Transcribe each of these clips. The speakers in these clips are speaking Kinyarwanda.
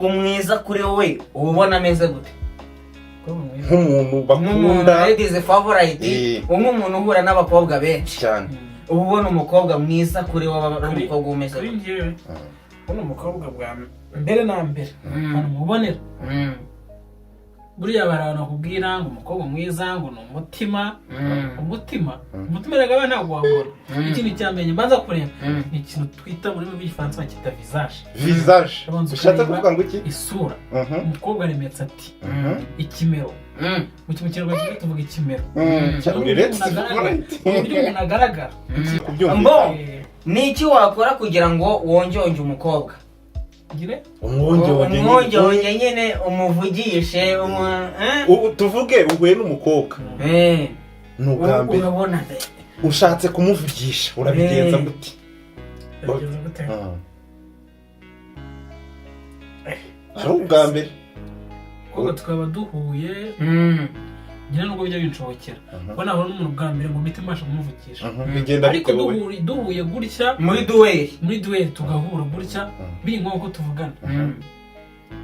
umwiza kuri wowe ubona ameze gute? Nk'umuntu bakunda ladies favorite umuntu uhura n'abakobwa benshi cyane. Ubona umukobwa mwiza kuri wowe umukobwa umeze kuri njyewe ubona umukobwa bwa mbere na mbere mubonera buriya barabona kubwira ngo umukobwa mwiza ngo ni umutima umutima rega ntabwo wabona. Ikintu cyamenye mbanza kureba ni ikintu twita muri bw'igifaransa cyita visage. Ushatse kuvuga ngo iki? Isura. Umukobwa remetse ati ikimero. Mu kinyarwanda tuvuga ikimero. Uburyo umuntu agaragara. Ni iki wakora kugira ngo wonjonge umukobwa? Umwonge nyine umuvugishe tuvuge uhuye n'umukobwa n'ubwambe urabona ushatse kumuvugisha urabigenza gute? Ari ubwambe kuko tukaba duhuye nyine nubwo bijya binshobokera kuko nahora n'umuntu bwa mbere ngo mpite mbasha kumuvugisha ariko duhuye gutya muri duel tugahura gutya biri ngombwa ko tuvugana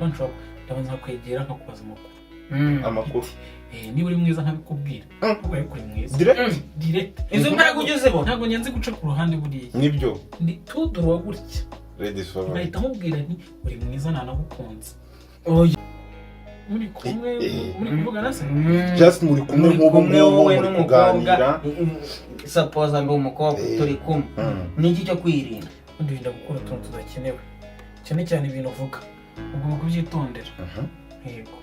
banshobora ndabanza kwegera nkakubaza amakuru niba uri mwiza nkabikubwira kuko ariko uri mwiza direct izo mbaraga ugezebo ntabwo nyenze guca ku ruhande buriya nibyo ndi tudurwa gutya ladies favorite bahita mubwira nti uri mwiza nanagukunze muri kuvugana se just muri kumwe wowe n'umukobwa suppose ngo umukobwa turi kumwe niki cyo kwirinda ndinda gukora utuntu tudakenewe cyane ibintu uvuga ugomba kubyitondera yego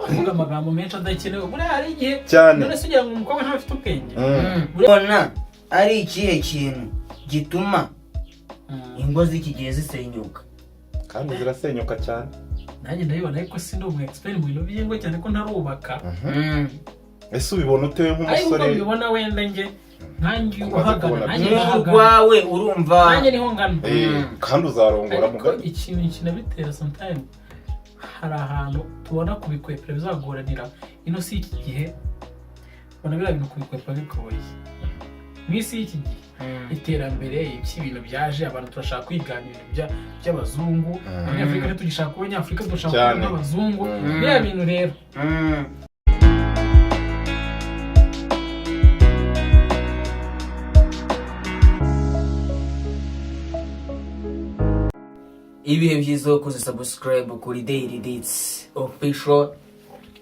uvuga amagambo menshi adakenewe buriya hari igihe none se ugira ngo umukobwa ntafite ubwenge urabona ari ikihe kintu gituma ingo z'iki gihe zisenyuka kandi zirasenyuka cyane? Nanjye ndabibona ariko si ndi umu expert mu bintu by'ingo cyane ko ntarubaka. Ese ubibona utewe nk'umusore? Ariko ubibona wenda nge nkanjye uhagana nanjye wawe urumva nanjye niho ngana kandi uzarongora mugabo ikintu kinabitera sometime hari ahantu tubona kubikwepera bizagoranira ino si iki gihe ubona bira bintu kubikwepera bikoboye mwisi y'iki gihe iterambere y'ibintu byaje abantu turashaka kwiganira by'abazungu abanyafrika rero tugishaka abanyafrika dushaka n'abazungu bya bintu rero ibihe byiza ko subscribe kuri Daily Dates official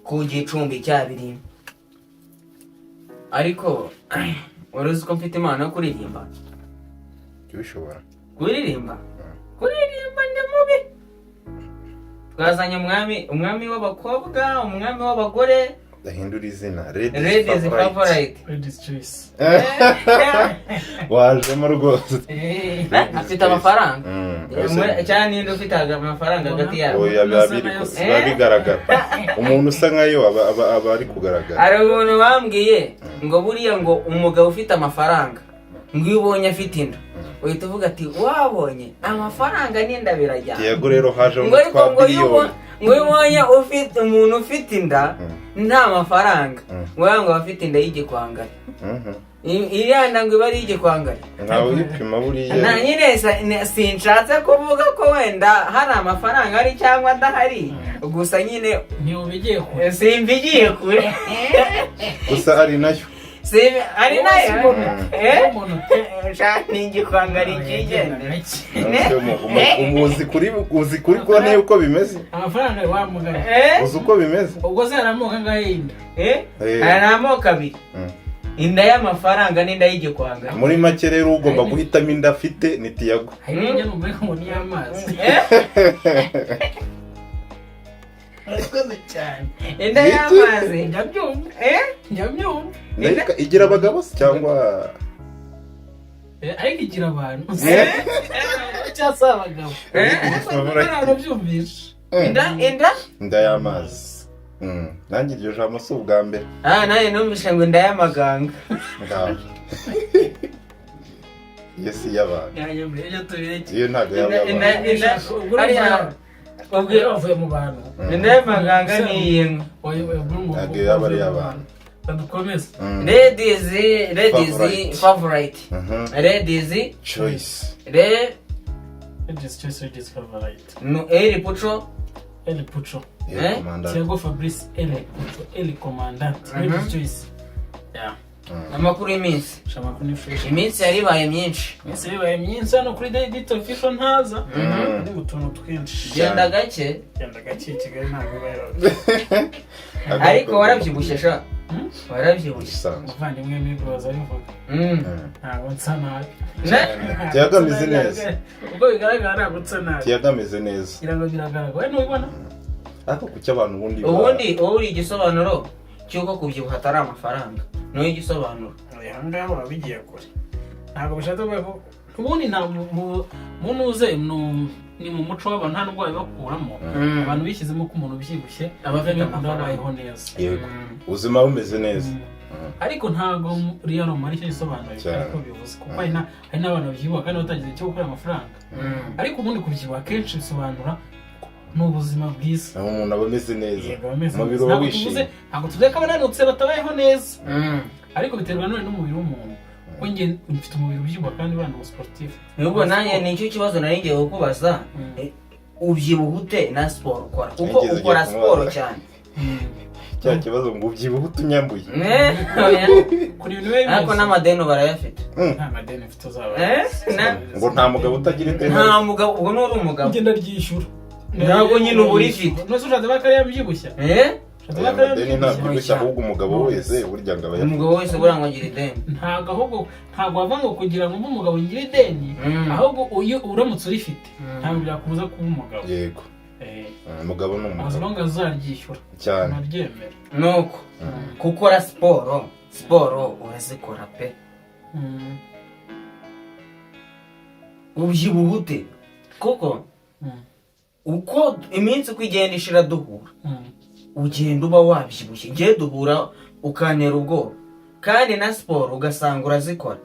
ku Gicumbi cyabiri ariko uruzi ko mfite imana yo kuririmba bishobora kuririmba ndi mubi twazanye umwami w'abakobwa umwami w'abagore dahindura izina ladies favorite ladies choice wajemo rwose afite amafaranga cyane ninde ufite amafaranga hagati yabo biba bigaragara umuntu usa nkayo aba ari kugaragara. Ari umuntu bambwiye ngo buriya ngo umugabo ufite amafaranga ngo iyo ubonye afite inda uhita uvuga ati wabonye amafaranga n'inda birajyana. Yego rero haje ngo twabiriyoni ngo ubonye ufite umuntu ufite inda nta mafaranga ngo afite inda y'igikwangari iranda ngo iba ari igikwangari nkawe upima buriya na nyine sinshatse kuvuga ko wenda hari amafaranga ari cyangwa adahari gusa nyine ntibigiye kure simbigiye kure gusa ari nayo ari nayo ni igikwangari kigendera uzi kuri konti uko bimeze amafaranga wamugana uzi uko bimeze ubwo se haramuka ngahinda hari amoko abiri inda y'amafaranga n'inda y'igikwangari. Muri make rero ugomba guhitamo inda afite ni Tiago. Njye numva ko ni amazi. Arakoze cyane. Inda y'amazi ndabyumva. Ndabyumva. Igira abagabo cyangwa ariko igira abantu. Cyasa abagabo. Arabyumvisha. Inda y'amazi. Nanjye iryo jambo si ubwa mbere. Naye numvishe ngo inda y'amaganga. Yesi y'abantu. Iyo ntago y'abantu. Ubwo avuye mu bantu. Inda y'amaganga ni iyinga. Ntago yaba ari y'abantu. Badukomeze. Ladies favorite. Ladies choice. Regis Choice, Regis Favorite. no Eri Pucho El Pucho. Commander. Thiago Fabrice El Pucho. El Commandant. Regis Choice. Yeah. amakuru y'iminsi Shama kuni fresh. iminsi yaribaye myinshi Ese bibaye myinshi hano kuri Digital Official ntaza. Ni utuntu twinshi. genda gake Genda gake Kigali ntabwo ibaye. ariko warabyibushye sha warabyibushye Bisanzwe. Muvandimwe mwigoza bivuga. Ntabwo nsa nabi. Thiago ameze neza. Ubwo bigaragara ntabwo nsa nabi. Thiago ameze neza. Kirango biragaragara. Wowe ntubibona? Ariko kuki abantu ubundi wowe uri igisobanuro cy'uko kubyibuha atari amafaranga niyo igisobanuro Aha ngaha baba bigiye kure. Ntabwo bishatse kuvuga ko ubundi nta muntu uze ni mu muco w'abantu nta n'ubwo bakuramo. Abantu bishyizemo ko umuntu ubyibushye abafite babayeho neza. yego ubuzima bumeze neza. Ariko ntabwo Real Madrid cyo gisobanuye ariko bivuze kuko hari n'abantu babyibuha kandi batagize icyo gukora amafaranga. Ariko ubundi kubyibuha kenshi bisobanura n'ubuzima bwiza. Umuntu aba ameze neza. Umubiri uba wishimye. Ntabwo tuvuze ko abananutse batabayeho neza. Ariko biterwa n'umubiri w'umuntu. Kuko njye mfite umubiri ubyibuha kandi uranda sportif. nubwo nanjye nicyo kibazo nari ngiye kukubaza ubyibuha ute na siporo ukora kuko ukora siporo cyane cya kibazo ngo ubyibuhe utunyambuye. Kuri ibintu biba ariko n'amadeni barayafite nta madeni mfite uzaba. ngo nta mugabo utagira ideni. nta mugabo ubwo n'uri umugabo Ngenda ryishyura. ntabwo nyine uba urifite Nose ushatse bakariya byibushya. Amadeni ntabwo bishya ahubwo umugabo wese burya ngo aba umugabo wese burya ngo agira ideni ntabwo wava ngo kugira ngo umugabo ngire ideni ahubwo uyu uramutse urifite ntabwo byakubuza kuba umugabo. yego umugabo ni umugabo azonga azaryishyura cyane naryemera nuko gukora siporo urazikora pe ubyibuha ute kuko uko iminsi uko igenda ishira duhura ugenda uba wabyibushye igihe duhura ukantera ubwoba kandi na siporo ugasanga urazikora.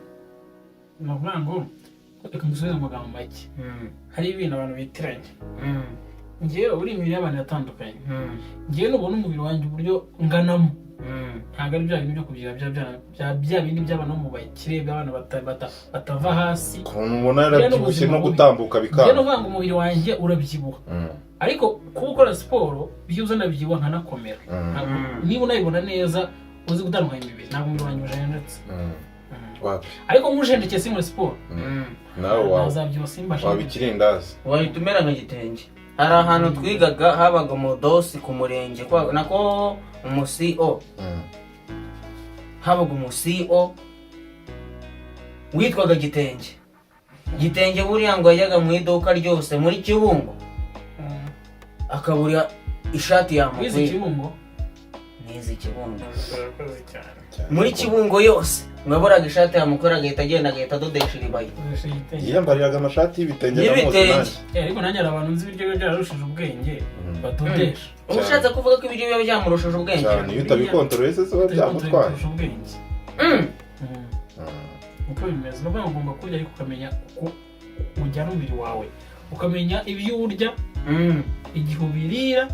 ni ukuvuga ngo reka musubize amagambo make. hari ibintu abantu bitiranya. Njyewe uri imibiri y'abantu batandukanye. Njyewe nubona umubiri wanjye uburyo nganamo ntabwo ari bya bintu byo kugira bya bindi by'abantu mu bakire by'abantu batava hasi. umuntu yarabyibushye no gutambuka bikanga. Njyewe nuvuga ngo umubiri wanjye urabyibuha ariko kuba ukora siporo byibuze ndabyibuha nkanakomera. Niba unayibona neza uzi gutandukanya imibiri ntabwo umubiri wanjye ujendetse. Ariko nk'ujendekeye si muri siporo nawe waba ikirindazi wahita umera nk'igitenge. hari ahantu twigaga habaga umudosi ku murenge nako umusiO habaga umusiO witwaga Gitenge buriya ngo yajyaga mu iduka ryose muri Kibungo akabura ishati yamukwiye. Nizi Kibungo muri Kibungo yose mwaburaga ishati yamukora agahita agenda agahita adodesha iribaye. yiyambariraga amashati y'ibitenge ariko nanjye abantu nzi ibiryo byararushije ubwenge badodesha. Ushatse kuvuga ko ibiryo biba byamurushije ubwenge cyane iyo utabikontorore se biba byagutwaye. uko bimeze no kuvuga ngo ugomba kurya ariko ukamenya uko ujyana umubiri wawe ukamenya ibyo urya igihe ubirira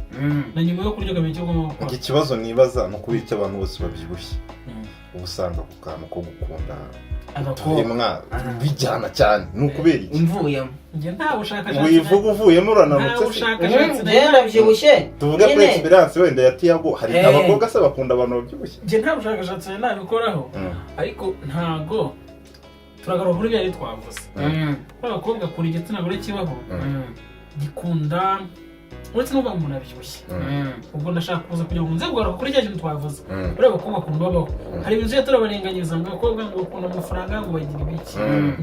na nyuma yo kurya ukamenya icyo ugomba gukora. iki kibazo nibaza no kubika abantu bose babyibushye ubusanga ku kantu ko gukunda abakobwa bijyana cyane n'ukubera iki imvuyemo njye nta bushakashatsi wivuga uvuyemo urananutse ngenda byibushye tuvuga ko experience wenda ya Thiago hari abakobwa se bakunda abantu babyibushye. njye nta bushakashatsi nabikoraho ariko ntago turagaruka kuri byari twavuze abakobwa kuri igitsina gore kibaho gikunda uretse n'uvuga ngo umuntu abyibushye ubwo ndashaka kuza kugira ngo nze kugaruka kuri cya kintu twavuze ureba abakobwa ukuntu babaho. hari ibintu tujya turabarenganyiriza ngo abakobwa ngo bakunda amafaranga ngo bagira ibiki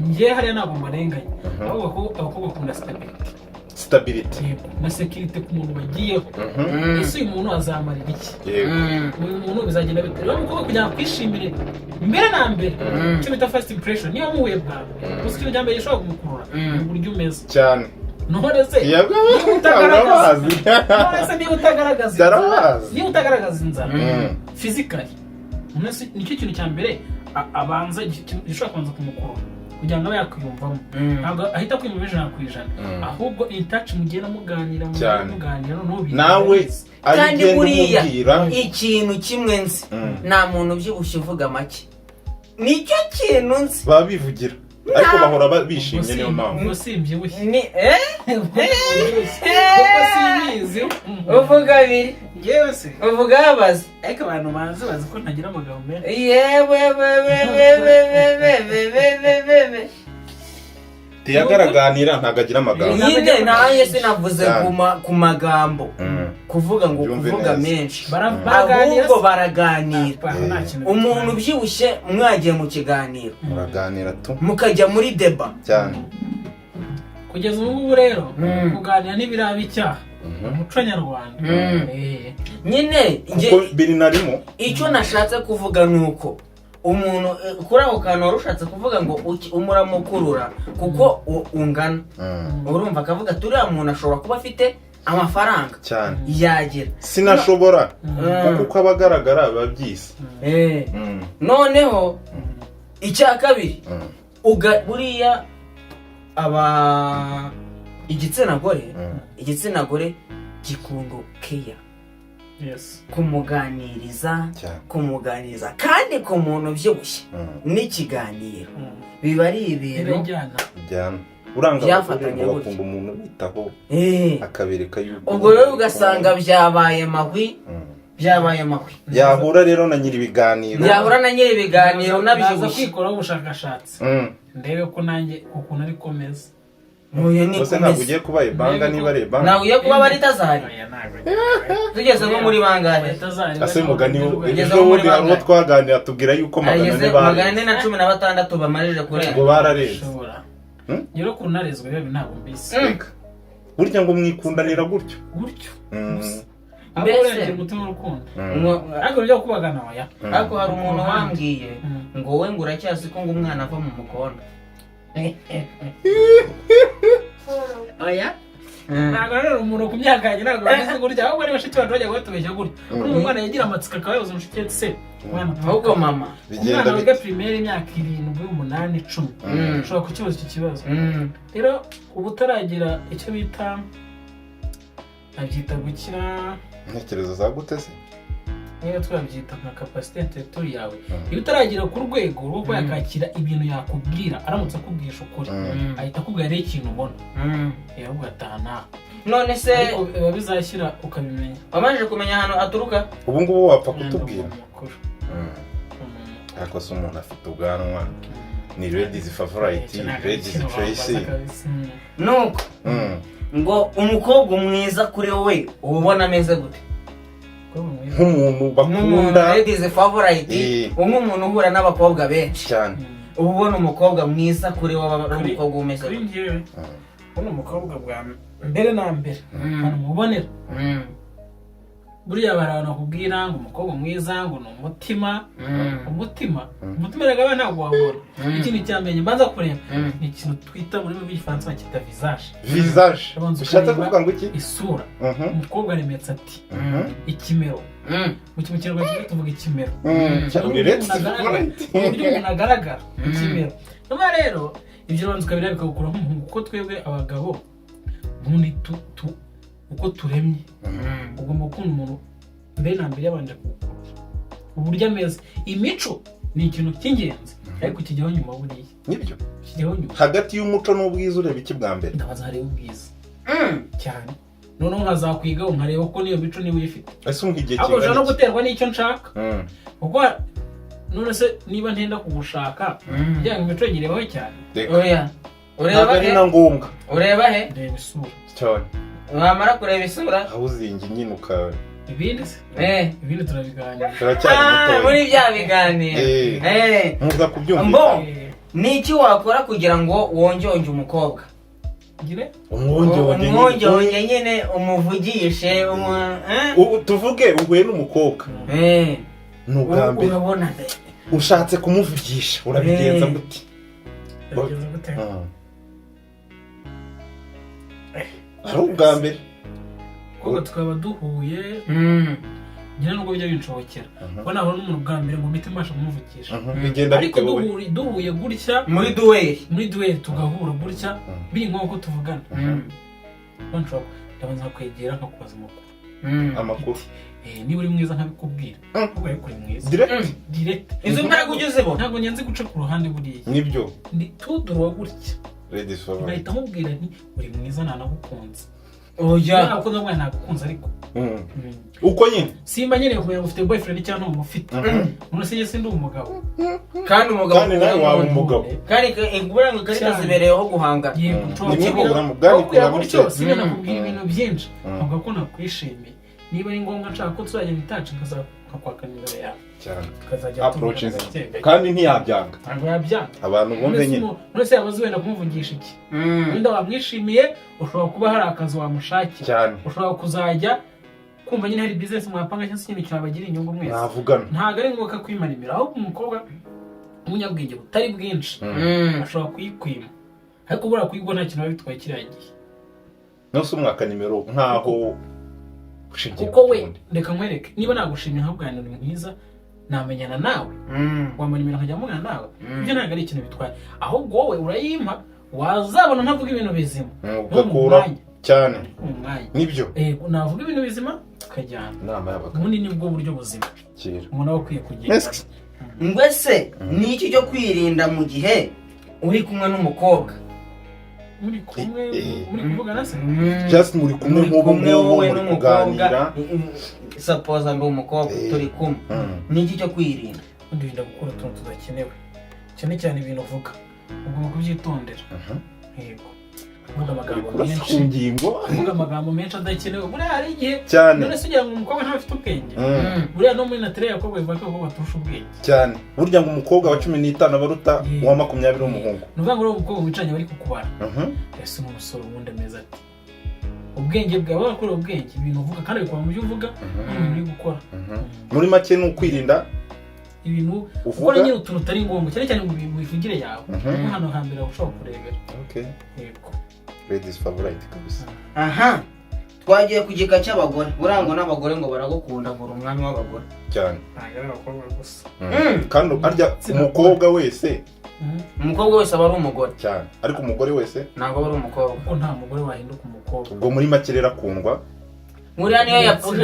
njye hariya ntabwo mbarenganya ahubwo abakobwa bakunda stability na security ku muntu bagiyeho. ese uyu muntu azamarira iki uyu muntu bizagenda bite rero umukobwa kugira ngo kwishimire mbere na mbere icyo bita first impression niba muhuye bwawe gusa ikintu cya mbere gishobora kumukurura ni uburyo umeze cyane. Nonese niba utagaragaza inzara physically nicyo kintu cya mbere abanza gishobora kubanza kumukurura kugira ngo abe yakwiyumvamo. ntabwo ahita kwiyumva ijana ku ijana ahubwo in touch mugenda muganira noneho nawe kandi buriya ikintu kimwe nzi nta muntu ubyibushye uvuga make nicyo kintu nzi baba bivugira ariko bahora bishimye niyo mpamvu ngo simbyibushye ni kuko simbizi uvuga biri ngewe se uvuga abazi ariko abantu bazi ko ntagira amagambo menshi yewe tiyagaraganira ntago agira amagambo nyine naye sinavuze ku magambo kuvuga ngo kuvuga menshi ahubwo baraganira umuntu ubyibushye mwagiye mu kiganiro muraganira tu mukajya muri deba cyane kugeza ubu ngubu rero kuganira ntibiraba icyaha umuco nyarwanda nyine biri narimo icyo nashatse kuvuga ni uko umuntu kuri ako kantu wari ushatse kuvuga ngo umuramukurura kuko ungana urumva akavuga turiya muntu ashobora kuba afite amafaranga cyane yagira sinashobora kuko aba agaragara biba byiza noneho icya kabiri buriya igitsina gore gikunda keya kumuganiriza kandi ku muntu ubyibushye n'ikiganiro biba ari ibintu byafatanye bakunda umuntu bitaho akabereka yuko ubwo rero ugasanga byabaye mahwi yahura rero na nyiri ibiganiro nabivuze kwikoraho ubushakashatsi ndebe ko nanjye ukuntu ari komeza Ose ntabwo ugiye kuba ibanga niba ari ibanga ntabwo ugiye kuba bari tazari tugeze nko muri bangahe ase mugani ejo bundi harimo twaganira tubwira yuko magana 416 bamarije kurenga ngo barareze nyiro kunarezwe rero ntabwo mbisi burya ngo mwikundanira gutyo mbese umutima w'urukundo ariko byo kubagana oya ariko hari umuntu wambwiye ngo we ngo uracyasi ko ngo umwana ava mu mukondo oya ntabwo rero umuntu ku myaka yanjye ntabwo bagize gutya ahubwo ari bashiki bacu bajya batubeshya gutya umwana yagira amatsiko akaba yabuze umushiki we se ahubwo mama umwana wiga primaire imyaka 7 8 10 ushobora kukibaza iki kibazo rero ubu utaragira icyo bita abyita gukira intekerezo za gute se niyo twabyita nka capacité intellectuelle yawe iyo utaragira ku rwego rwo kwakira ibintu yakubwira aramutse akubwisha ukuri ahita akubwira rero ikintu ubona ahubwo atana none se biba bizashyira ukabimenya wamanje kumenya ahantu aturuka ubu ngubu wapfa kutubwira ariko se umuntu afite ubwanwa ni ladies favorite ladies choice nuko ngo umukobwa mwiza kuri wowe ubona ameze gute nk'umuntu bakunda ladies favorite umuntu uhura n'abakobwa benshi cyane ubona umukobwa mwiza kuri wowe umukobwa umeze gute uno umukobwa bwa mbere na mbere mubonera buriya barabona kubwira ngo umukobwa mwiza ngo ni umutima rega ntabwo wabona ikindi cyamenye mbanza kureba ni ikintu twita muri rw'igifaransa cyita visage bishatse kuvuga ngo iki isura umukobwa aremetse ati ikimero mu kinyarwanda tuvuga ikimero uburyo umuntu agaragara ikimero nyuma rero ibyo ubanza ukabira bikagukura nk'umuhungu kuko twebwe abagabo ubundi uko turemye ugomba gukunda umuntu mbere na mbere yabanje kuwukura uburyo ameze imico ni ikintu cy'ingenzi ariko kijyaho nyuma buriya nibyo kijyaho nyuma hagati y'umuco n'ubwiza ureba iki bwa mbere ndabaza hareba ubwiza cyane noneho nkazakwigaho nkareba ko niyo mico niba uyifite ese igihe ariko ushobora no guterwa n'icyo nshaka kuko none se niba ntenda kugushaka kugira ngo imico nyirebaho cyane oya ureba he na ngombwa ureba he reba isura cyane wamara kureba isura aho uzingi nyine ukawe ibindi se ibindi turabiganira turacyari mutoya muri bya biganiro muza kubyumva ni iki wakora kugira ngo wonjonge umukobwa umwonjonge nyine umuvugishe tuvuge uhuye n'umukobwa ni ubwa mbere urabona ushatse kumuvugisha urabigenza gute ari ubwa mbere kuko tukaba duhuye nyine nubwo bijya binshobokera kuko nabona n'umuntu bwa mbere ngo mpite mbasha kumuvugisha ariko duhuye gutya muri duweri tugahura gutya biri nk'uko tuvugana ndabanza kwegera nkakubaza amakuru amakuru niba uri mwiza nkabikubwira ahubwo ariko uri mwiza direct izo ntabwo ugeze bo ntabwo nyanze guca ku ruhande buriya nibyo ndi tudurwa gutya ladies favorite ngahita mubwira nti uri mwiza nanagukunze oya ntabwo ndamwana nagukunze ariko uko nyine simba nyine kumenya ufite boyfriend cyangwa umufite umuntu se yese ndi umugabo kandi umugabo kandi nawe waba umugabo kandi ingurane karita zibereyeho guhangana yego ni porogaramu bwari gutyo singa nakubwira ibintu byinshi ntabwo ko nakwishimiye niba ari ngombwa nshaka ko tuzajya bitacu nkakwaka nimero yawe cyane tukazajya approaches kandi ntiyabyanga ntabwo yabyanga abantu bumve nyine none se yabaze wenda kumuvugisha iki wenda wamwishimiye ushobora kuba hari akazi wamushakira cyane ushobora kuzajya kumva nyine hari business mwapanga cyangwa se ikintu cyabagira inyungu mwese navugana ntabwo ari ngombwa kwimana imira ahubwo umukobwa umunyabwenge butari bwinshi ashobora kuyikwima ariko ubura kuyigwa nta kintu bitwaye kiriya gihe nose umwaka nimero nkaho kuko we reka nkwereke niba nagushimye nkabwanira uri mwiza namenyana nawe wamara nimero nkajya mubona nawe ibyo ntabwo ari ikintu bitwaye ahubwo wowe urayimpa wazabona ntavuga ibintu bizima ugakura cyane nibyo navuga ibintu bizima tukajyana inama y'abagabo ubundi nibwo buryo buzima umuntu aba akwiye kugira mbese ni iki cyo kwirinda mu gihe uri kumwe n'umukobwa muri kuvugana se just muri kumwe wowe muri kuganira suppose ndi umukobwa turi kumwe ni iki cyo kwirinda ndirinda gukora utuntu tudakenewe cyane cyane ibintu uvuga ugomba kubyitondera yego uvuga amagambo menshi adakenewe buriya hari igihe none se ugira ngo umukobwa ntafite ubwenge buriya no muri nature y'abakobwa bivuga ko baturusha ubwenge cyane burya ngo umukobwa wa 15 abaruta uwa 20 w'umuhungu ni ukuvuga ngo uri umukobwa wicaranye bari kukubara ese n'umusore ubundi ameze ati ubwenge bwawe wakora ubwenge ibintu uvuga kandi bikora mu byo uvuga n'ibintu uri gukora muri make ni ukwirinda ibintu ukora nyine utuntu utari ngombwa cyane cyane mu bivugire yawe hano hambere ushobora kurebera yego ladies favorite kabisa aha twagiye ku gika cy'abagore burangwa n'abagore ngo baragukunda ngo umwami w'abagore cyane abakobwa gusa kandi arya umukobwa wese aba ari umugore cyane ariko umugore wese ntabwo aba ari umukobwa kuko nta mugore wahinduka umukobwa ubwo muri make rero akundwa muriya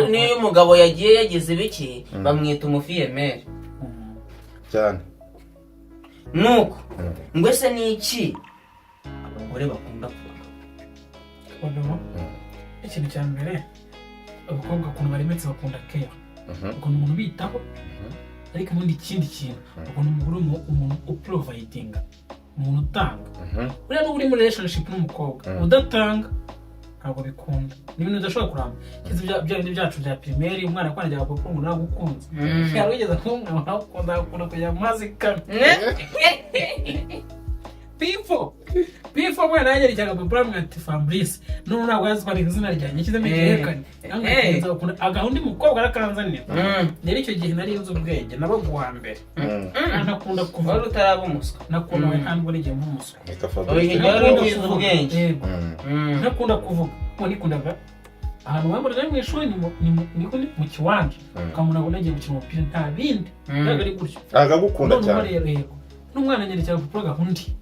niyo umugabo yagiye yagize ibiki bamwita umufiyemeri cyane nuko ngo ese ni iki abagore bakunda abagabo ikintu cya mbere abakobwa ukuntu baremetse bakunda care ukuntu umuntu bitaho ariko ubundi ikindi kintu ukuntu umugore umuntu uprovidinga umuntu utanga buriya n'uba uri muri relationship n'umukobwa udatanga ntabwo bikunda ni ibintu udashobora kuramba kizi bya bindi byacu bya primaire umwana akwangira papa ngo nagukunze yari wigeze kumwe akunda kujya mazi kane Bifo mwe nanjye cyangwa papa mwati Fabrice no ntabwo yazwa izina ryanjye kizeme cyerekanye nganza ukunda agahundi mukobwa arakanzanira rero icyo gihe nari nzi ubwenge nabaguha mbere nakunda kuva rutaraba umuswa nakunda we kandi buri gihe umuswa nakunda kuvuga ngo nikundaga ahantu wamurira mu ishuri ni mu kiwanja ukamuna ngo nagiye gukina umupira nta bindi ntabwo ari gutyo agagukunda cyane n'umwana nyereka gukora gahundi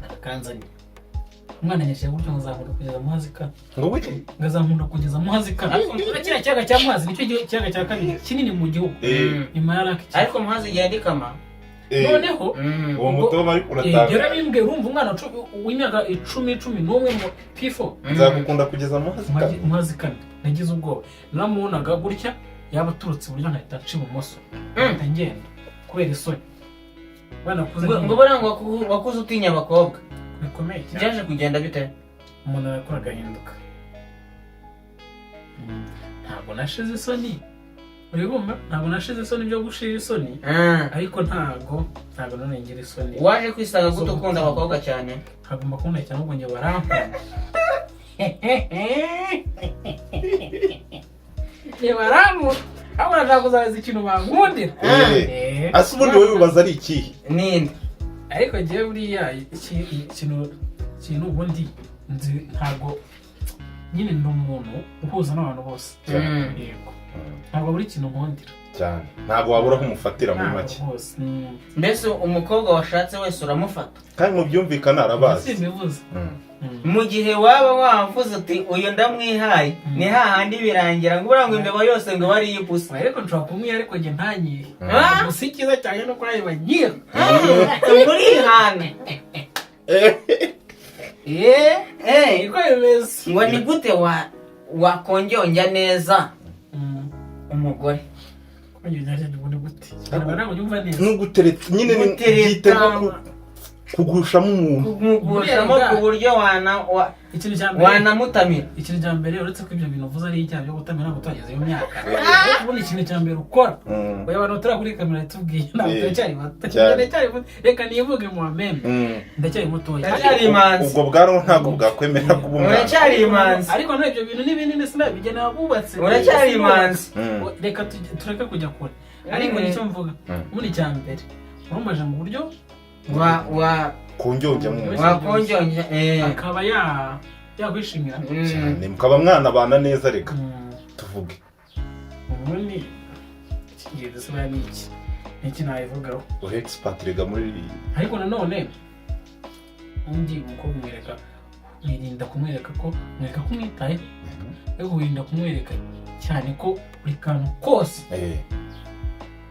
arakanzanira umwana nyereka gutyo ngazakunda kugeza muhazi ka ngazakunda kugeza muhazi ka kiriya cyaga cya muhazi nicyo cyaga cya kabiri kinini mu gihugu nyuma ya raki ariko muhazi igenda ikama noneho uwo muto bari kuratanga yarabimbwiye urumva umwana w'imyaka 10 n'umwe mu pifo nzagukunda kugeza muhazi ka nagize ubwoba namubonaga gutya yaba aturutse uburyo nkahita nca ibumoso ngenda kubera isoni ngo barangwa wakuze utinya abakobwa bikomeye cyane byaje kugenda bite umuntu arakora agahinduka ntabwo nashize isoni uribumva ntabwo nashize isoni byo gushira isoni ariko ntabwo none ngira isoni waje kwisanga gute ukunda abakobwa cyane ntabwo mbakunda cyane ubwo njye barankunda barankunda ahora ntakuzaza ikintu bankundira ase ubundi wowe bibaza ari ikihe ninde ariko njyewe buriya ikintu ubundi nzi ntabwo nyine ndi umuntu uhuza n'abantu bose yego ntabwo buri kintu nkundira cyane ntabwo wabura kumufatira muri make mbese umukobwa washatse wese uramufata kandi mu byumvikana arabazi simbivuze mu gihe waba wavuze uti uyu ndamwihaye ni hahandi birangira ngo urangwa imbeba yose ngo bari ipusi ariko nshobora kumwiha ariko njye ntanyihe gusa icyiza cyane no kuri ayo bagira murihane niko bimeze ngo ni gute wakongera neza umugore n'ugutereta nyine byitega kugushamo umuntu kugushamo ku buryo wanamutamira. Ikintu cya mbere uretse ko ibyo bintu uvuze ari icyaha byo gutamira ntabwo tugeze iyo myaka ubundi ikintu cya mbere ukora oya abantu turi kuri kamera tubwiye ntabwo turacyari bato reka nivuge mu ameme ndacyari mutoya ubwo bwaro ntabwo bwakwemera kuba umwana uracyari imanzi ariko none ibyo bintu n'ibindi sinabigena abubatse uracyari imanzi reka tureke kujya kure ariko nicyo mvuga ubundi cya mbere urumvaje mu buryo konjonja akaba yakwishimira cyane mukaba mwana bana neza reka tuvuge ubundi ikigeze se bari iki nayivugaho uri expert rega muri ariko nanone undi umukobwa umwereka wirinda kumwereka ko mwereka ko umwitaye ariko wirinda kumwereka cyane ko buri kantu kose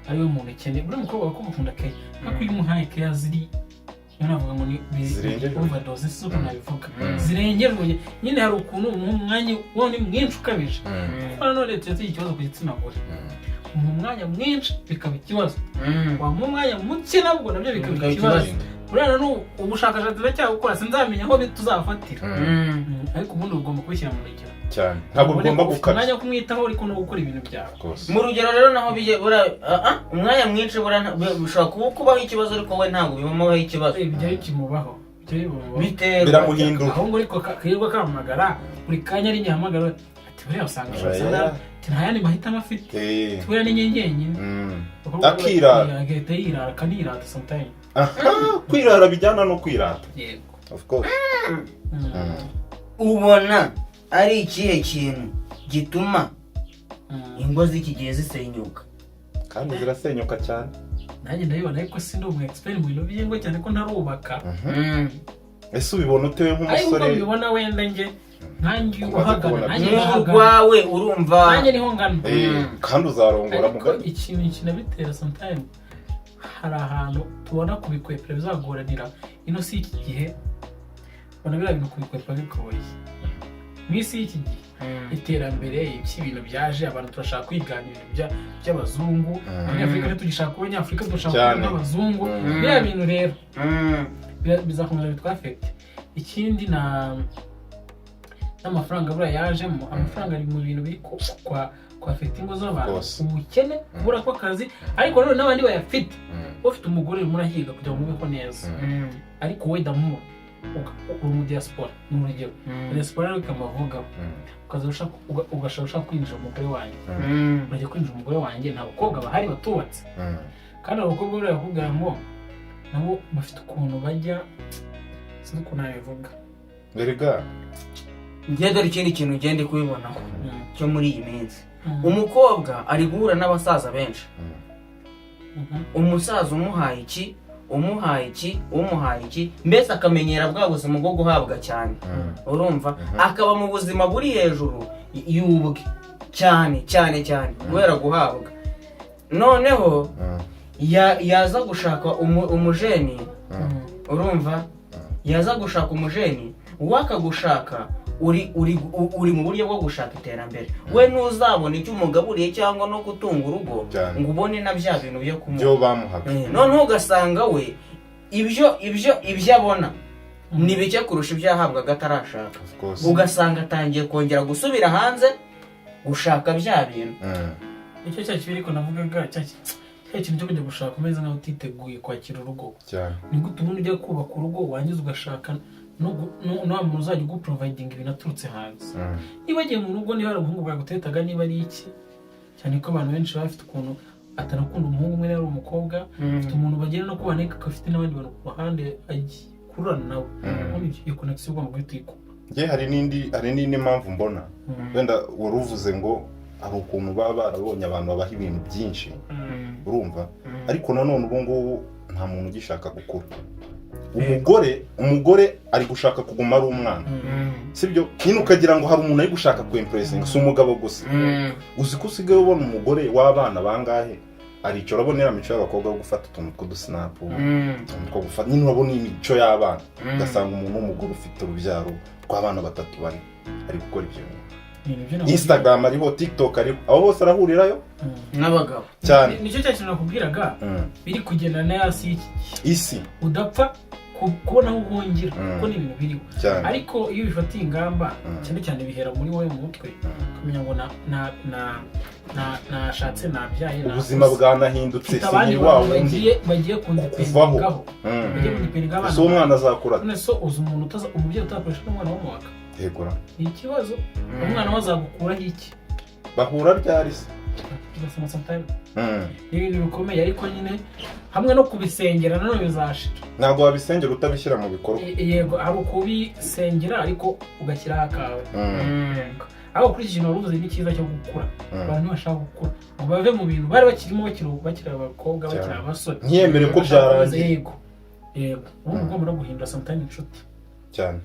ariwe muntu ukeneye buri mukobwa wakugukunda ke ariko iyo umuhaye ke ziri navuga ngo ni overdose siko nabivuga zirengerwe nyine hari ukuntu umwanya wone mwinshi ukabije kuko none tuzi ikibazo ku gitsina gore umwanya mwinshi bikaba ikibazo wa mwanya muke nabwo nabyo bikaba ikibazo urana no ubushakashatsi ndacyakora sinzamenya aho tuzafatira ariko ubundi ugomba kubishyira mu rugero cyane ntabwo ugomba gukata umwanya wo kumwitaho ariko no gukora ibintu byawe mu rugero rero naho bije umwanya mwinshi ushobora kubaho ikibazo ariko we ntabwo bimubaho ikibazo ibyo kimubaho biramuhindura ahubwo ariko kirirwa kamagara buri kanya ari nyahamagara ati buriya usanga ntayandi mahitamo afite tubura n'inyenyenyine akirara agahita yirara akanirata sometime kwirara bijyana no kwirata yego of course ubona ari ikihe kintu gituma ingo z'iki gihe zisenyuka kandi zirasenyuka cyane nanjye ndabibona ariko sindi umu expert mu bintu by'ingo cyane ko ntarubaka ese ubibona utewe nk'umusore ariko ubibona wenda njye nkanjye uhagana nanjye urwawe urumva nanjye niho ngana kandi uzarongora mugari ikintu kinabitera sometime hari ahantu tubona kubikwepera bizagoranira ino si iki gihe ubona biriya bintu kubikwepera bigoye mu isi y'iki gihe iterambere ibintu byaje abantu turashaka kwiganira by'abazungu abanyafurika ntitugishaka kuba abanyafurika dushaka kuba n'abazungu biriya bintu rero bizakomeza bitwafekite ikindi n'amafaranga buriya yajemo amafaranga ari mu bintu biri kwafekita ingo z'abantu ubukene kubura kw'akazi ariko nanone n'abandi bayafite ufite umugore murahiga kugira ngo mubeho neza ariko we damu uri mu diaspora mu rugero diaspora rero ikamavugaho ugashaka ushaka kwinjira umugore wanjye urajya kwinjira umugore wanjye nta bakobwa bahari batubatse kandi abakobwa buriya bakubwira ngo nabo bafite ukuntu bajya sinzi ukuntu nabivuga erega njye dore ikindi kintu ugende kubibonaho cyo muri iyi minsi umukobwa ari guhura n'abasaza benshi umusaza umuhaye iki mbese akamenyera bwa buzima bwo guhabwa cyane urumva akaba mu buzima buri hejuru y'ubwe cyane kubera guhabwa noneho yaza gushaka umujeni urumva yaza gushaka umujeni wakagushaka uri mu buryo bwo gushaka iterambere we ntuzabona icyo umugaburiye cyangwa no gutunga urugo ngo ubone na bya bintu byo kumuha noneho ugasanga we ibyo abona ni bike kurusha ibyo yahabwaga atarashaka ugasanga atangiye kongera gusubira hanze gushaka bya bintu icyo cya kibi ariko navugaga cya kintu cyo kujya gushaka umeze nkaho utiteguye kwakira urugo ni gute ubundi ujya kubaka urugo wangiza ugashaka n'uwa muntu uzajya uguprovidinga ibintu aturutse hanze niba agiye mu rugo niba hari umuhungu bwagutetaga niba ari iki cyane ko abantu benshi baba bafite ukuntu atanakunda umuhungu umwe ari umukobwa afite umuntu bagenda no kubana ariko afite n'abandi bantu ku ruhande agiye kurana nawe ubundi iyo connection ugomba guhita uyikuba nge hari n'indi mpamvu mbona wenda waruvuze ngo hari ukuntu baba barabonye abantu babaha ibintu byinshi urumva ariko nanone ubu ngubu nta muntu ugishaka gukura. umugore ari gushaka kuguma ari umwana sibyo nyine ukagira ngo hari umuntu ari gushaka kwimpressinga si umugabo gusa. uzi ko usigaye ubona umugore w'abana bangahe aricara abonera imico y'abakobwa wo gufata utuntu tw'udusinapu two gufata nyine urabona imico y'abana ugasanga umuntu w'umugore ufite urubyaro rw'abana 3 bane ari gukora ibyo Instagram ariho TikTok ariho abo bose arahurirayo n'abagabo cyane. Nicyo cyakintu nakubwiraga biri kugenda na yasi isi udapfa kubona aho uhungira kuko ni ibintu biriho ariko iyo bifatiye ingamba cyane bihera muri wowe mu mutwe kumenya ngo nashatse nabyaye ubuzima bwanahindutse sinyi wawo bagiye kundipengaho so umwana azakura none so uzi umuntu umubyeyi utakoresha n'umwana wo mu waka yegura ni ikibazo umwana wazagukuraho iki bahura ryari se ni ibintu bikomeye ariko nyine hamwe no kubisengera nanone bizashira ntabwo wabisengera utabishyira mu bikorwa. Yego hari ukubisengera ariko ugashyiraho akawe aho kuri iki kintu waruvuze ni cyiza cyo gukura abantu bashaka gukura ngo bave mu bintu bari bakirimo bakiri abakobwa bakiri abasore ntiyemere ko byarangiye. Yego ubu ugomba no guhindura sometime inshuti cyane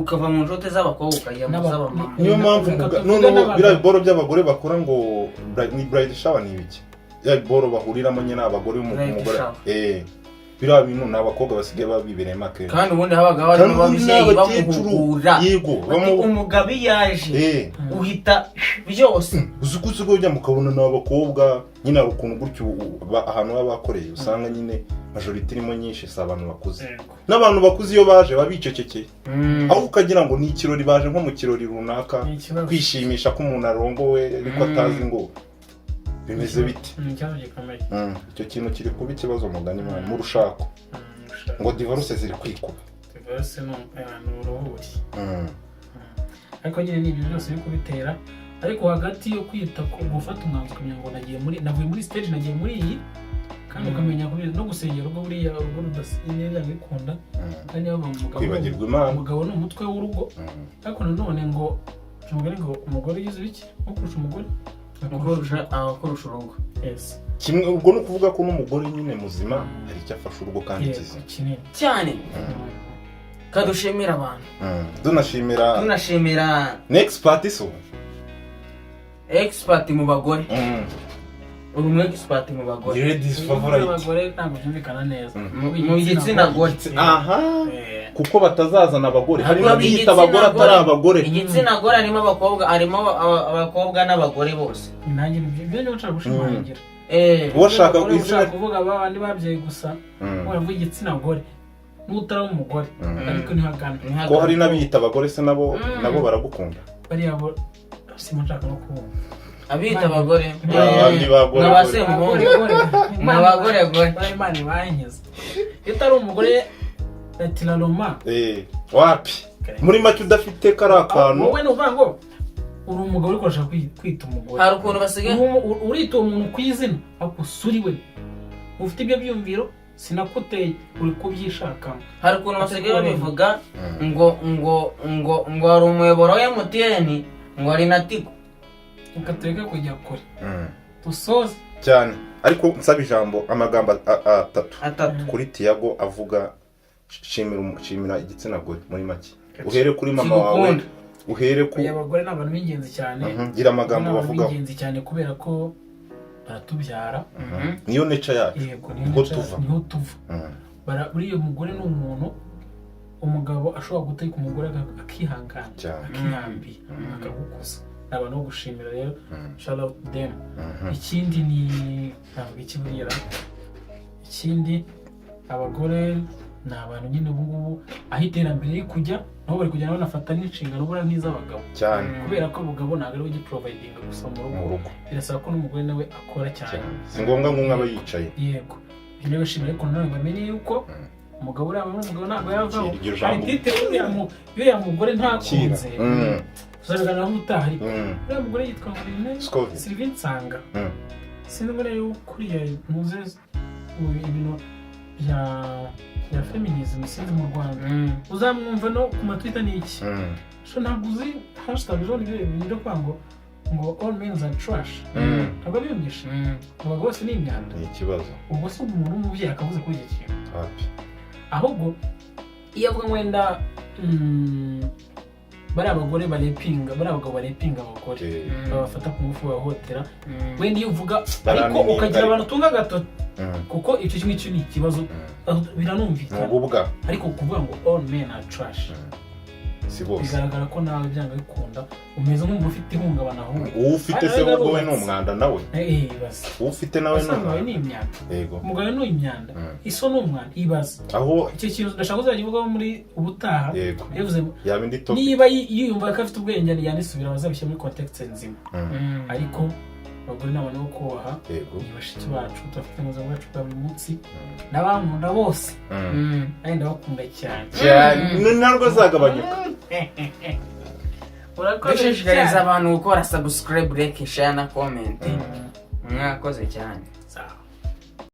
ukava mu nshuti z'abakobwa ukajya mu z'abamama. niyo mpamvu noneho biriya biboro by'abagore bakora ngo ni bride shower ni ibiki ya biboro bahuriramo nyine abagore umugore biriya bintu ni abakobwa basigaye babibereye make kandi ubundi habaga barimo babyeyi bamuhugura yego umugabo yaje uhita byose uzi ko usigaye ujya mukabona n'abakobwa nyine ari ukuntu gutyo ahantu baba bakoreye usanga nyine majority irimo nyinshi si abantu bakuze n'abantu bakuze iyo baje babicecekeye aho ukagira ngo ni ikirori baje nko mu kirori runaka kwishimisha ko umuntu arongowe ariko atazi ngo bimeze bite. Icyo kintu kiri kuba ikibazo mugani mu rushako ngo divorce ziri kwikuba divorce no uruhuri ariko nyine ni ibintu byose biri kubitera ariko hagati yo kwita ku gufata umwanzuro kumenya ngo navuye muri stage nagiye muri iyi kandi ukamenya no gusengera ubwo buriya urugo rudasineza bikunda kandi bava mu umugabo ni umutwe w'urugo ariko nanone ngo umugore yize iki nko kurusha umugore abakurusha urugo kimwe ubwo no kuvuga ko n'umugore nyine muzima hari icyo afasha urugo kandi kizima cyane kadushimira abantu tunashimira next party so expert mu bagore uri mu expert mu bagore ladies favorite abagore ntabwo byumvikana neza mu gitsina gore kuko batazazana abagore hari n'abiyita abagore atari abagore. Igitsina gore harimo abakobwa n'abagore bose nanjye ibyo byo nshaka gushimangira washaka kuvuga abandi babyeyi gusa uravuga igitsina gore n'utari umugore ariko ntihagana ko hari n'abiyita abagore se nabo baragukunda bari abo simushaka no kubona abita abagore abandi bagore n'abagore gore Imana ibanyiza utari umugore Tiraroma wapi muri make udafite karakantu wowe nuvuga ngo uri umugabo uri kurashaka kwita umugore hari ukuntu basigaye urita umuntu ku izina akusuriwe ufite ibyo byumviro sinakuteye uri kubyishakamo. Hari ukuntu basigaye babivuga ngo hari umuyoboro wa MTN ngo ari na Tigo ukatureka kujya kure dusoze cyane ariko nsaba ijambo amagambo atatu kuri Tiago avuga shimira igitsina gore muri make uhere kuri mama wawe uhere ku abagore n'abantu b'ingenzi cyane gira amagambo bavuga b'ingenzi cyane kubera ko baratubyara niyo nature yacu niho tuva buriya mugore ni umuntu umugabo ashobora guteka umugore akihangana akihambira akagukuza abantu bo gushimira rero shout out them. Ikindi ni ntabwo ikiburira ikindi abagore ni abantu nyine ubu aho iterambere riri kujya nabo bari kujya banafata n'inshingano bura nk'iz'abagabo cyane kubera ko abagabo ntabwo ari we providing gusa mu rugo birasaba ko n'umugore nawe akora cyane si ngombwa ngo aba yicaye yego ibyo niyo bishimira ariko nanone bamenye yuko umugabo uriya n'umugabo ntabwo yavaho hari titire uriya mugore ntakunze uzabigana aho utaha ariko uriya mugore yitwa ngo Sylvie Nsanga sinzi ngo rero kuriya muze ibintu bya ya feminism sinzi mu Rwanda uzamwumva no ku matwitter ni iki so ntabwo uzi hashtag zo biro kwango ngo all men are trash ntabwo biyumvisha abagabo bose ni imyanda ni ikibazo ubwo se umuntu w'umubyeyi akavuze kuri iki kintu happy ahubwo iyo avuga wenda bari abagore barepinga bari abagabo barepinga abagore babafata ku ngufu bahohotera wenda iyo uvuga ariko ukagira abantu tunga gato kuko icyo kimwe cyo ni ikibazo biranumvikana ariko kuvuga ngo all men are trash si bose bigaragara ko nawe byanga bikunda umeze nk'umuntu ufite ihungabana ahubwo ufite se ubwo we n'umwanda nawe basi ufite nawe n'umwanda yego umugabo ni imyanda iso n'umwanda ibaza aho icyo kintu ndashaka kuzagivugaho muri ubutaha yavuze yabindi top niba yiyumva ko afite ubwenge yanisubira bazabishyira muri context nzima ariko abagore n'abantu bo kubaha ni bashiki bacu tubafite mu buzima bwacu bwa buri munsi n'abankunda bose kandi ndabakunda cyane ntabwo azagabanyuka urashishikariza abantu gukora subscribe like share na comment mwakoze cyane